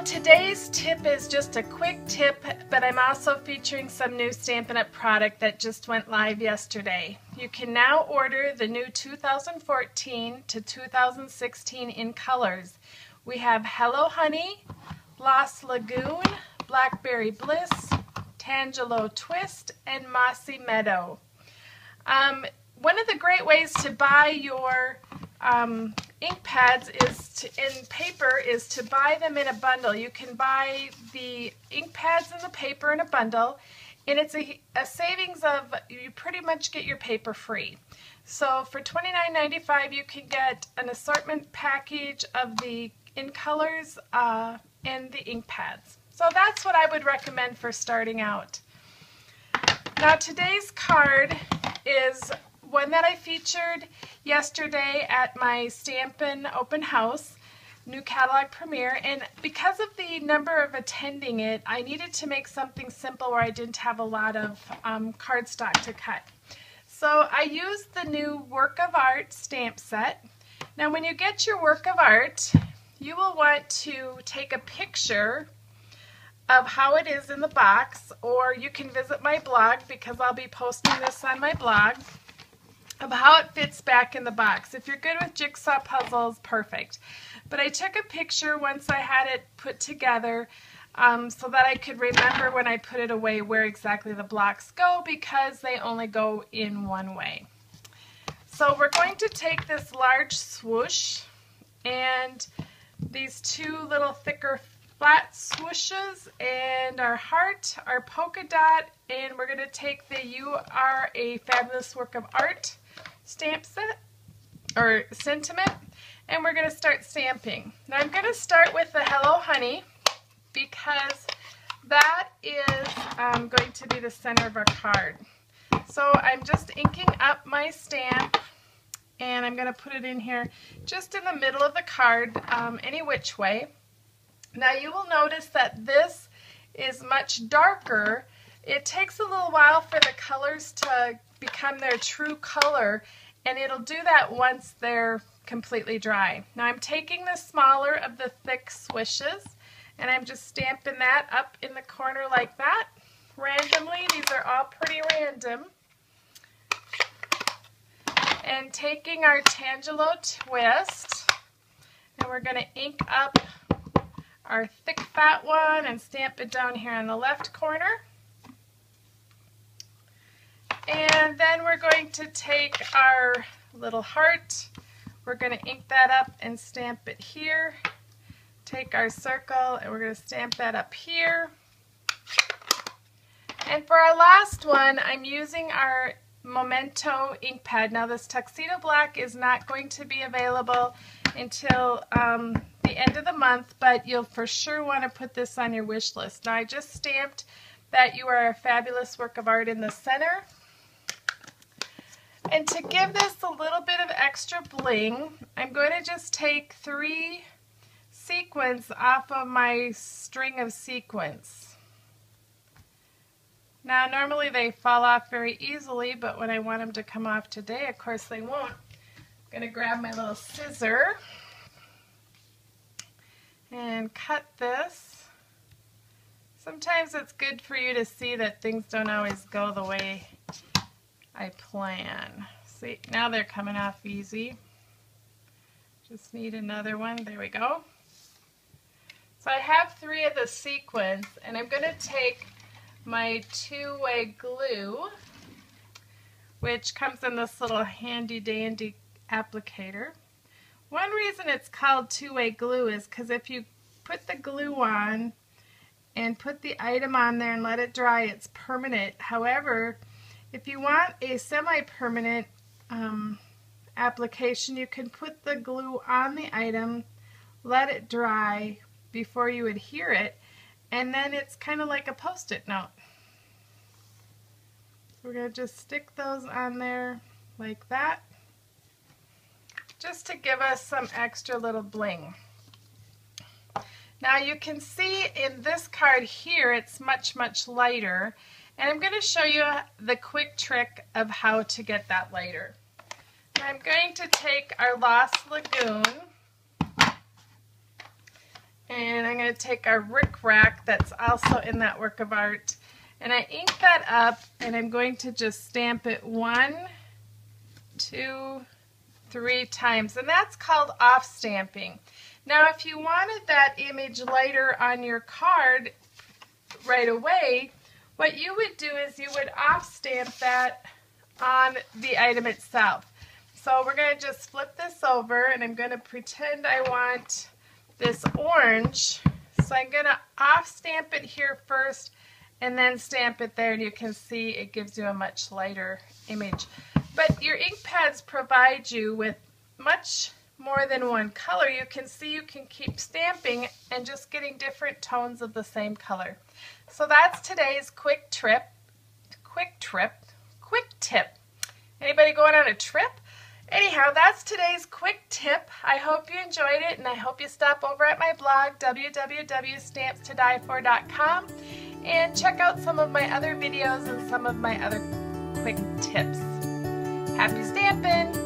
Today's tip is just a quick tip, but I'm also featuring some new Stampin' Up! Product that just went live yesterday. You can now order the new 2014 to 2016 in colors. We have Hello Honey, Lost Lagoon, Blackberry Bliss, Tangelo Twist, and Mossy Meadow. One of the great ways to buy your ink pads in paper is to buy them in a bundle. You can buy the ink pads and the paper in a bundle, and it's a savings of, you pretty much get your paper free. So for $29.95 you can get an assortment package of the in colors and the ink pads. So that's what I would recommend for starting out. Now today's card is one that I featured yesterday at my Stampin' Open House, new catalog premiere, and because of the number of attending it, I needed to make something simple where I didn't have a lot of cardstock to cut. So I used the new Work of Art stamp set. Now when you get your Work of Art, you will want to take a picture of how it is in the box, or you can visit my blog because I'll be posting this on my blog, of how it fits back in the box. If you're good with jigsaw puzzles, perfect. But I took a picture once I had it put together so that I could remember when I put it away where exactly the blocks go, because they only go in one way. So we're going to take this large swoosh and these two little thicker flat swooshes and our heart, our polka dot, and we're going to take the You Are a Fabulous Work of Art stamp set or sentiment, and we're going to start stamping. Now I'm going to start with the Hello Honey because that is going to be the center of our card. So I'm just inking up my stamp and I'm going to put it in here just in the middle of the card, any which way. Now you will notice that this is much darker. It takes a little while for the colors to become their true color, and it'll do that once they're completely dry. Now I'm taking the smaller of the thick swishes and I'm just stamping that up in the corner like that randomly. These are all pretty random. And taking our Tangelo Twist, and we're going to ink up our thick fat one and stamp it down here in the left corner. And then we're going to take our little heart, we're going to ink that up and stamp it here. Take our circle and we're going to stamp that up here. And for our last one, I'm using our Memento ink pad. Now this Tuxedo Black is not going to be available until the end of the month, but you'll for sure want to put this on your wish list. Now I just stamped that You Are a Fabulous Work of Art in the center. And to give this a little bit of extra bling, I'm going to just take 3 sequins off of my string of sequins. Now normally they fall off very easily, but when I want them to come off today, of course they won't. I'm going to grab my little scissor and cut this. Sometimes it's good for you to see that things don't always go the way I plan. See, now they're coming off easy. Just need another one. There we go. So I have 3 of the sequins, and I'm going to take my two-way glue, which comes in this little handy dandy applicator. One reason it's called two-way glue is because if you put the glue on and put the item on there and let it dry, it's permanent. However, if you want a semi-permanent application, you can put the glue on the item, let it dry before you adhere it, and then it's kind of like a Post-it note. We're going to just stick those on there like that, just to give us some extra little bling. Now you can see in this card here it's much, much lighter, and I'm going to show you the quick trick of how to get that lighter. I'm going to take our Lost Lagoon And I'm going to take our rickrack that's also in that work of art, and I ink that up, and I'm going to just stamp it 1, 2, 3 times, and that's called off stamping. Now if you wanted that image lighter on your card right away, what you would do is you would off stamp that on the item itself. So we're going to just flip this over, and I'm going to pretend I want this orange. So I'm going to off stamp it here first and then stamp it there, and you can see it gives you a much lighter image. But your ink pads provide you with much more than one color. You can see you can keep stamping and just getting different tones of the same color. So that's today's quick tip. Anybody going on a trip? Anyhow, that's today's quick tip. I hope you enjoyed it, and I hope you stop over at my blog, www.stampstodiefor.com, and check out some of my other videos and some of my other quick tips. Happy stamping!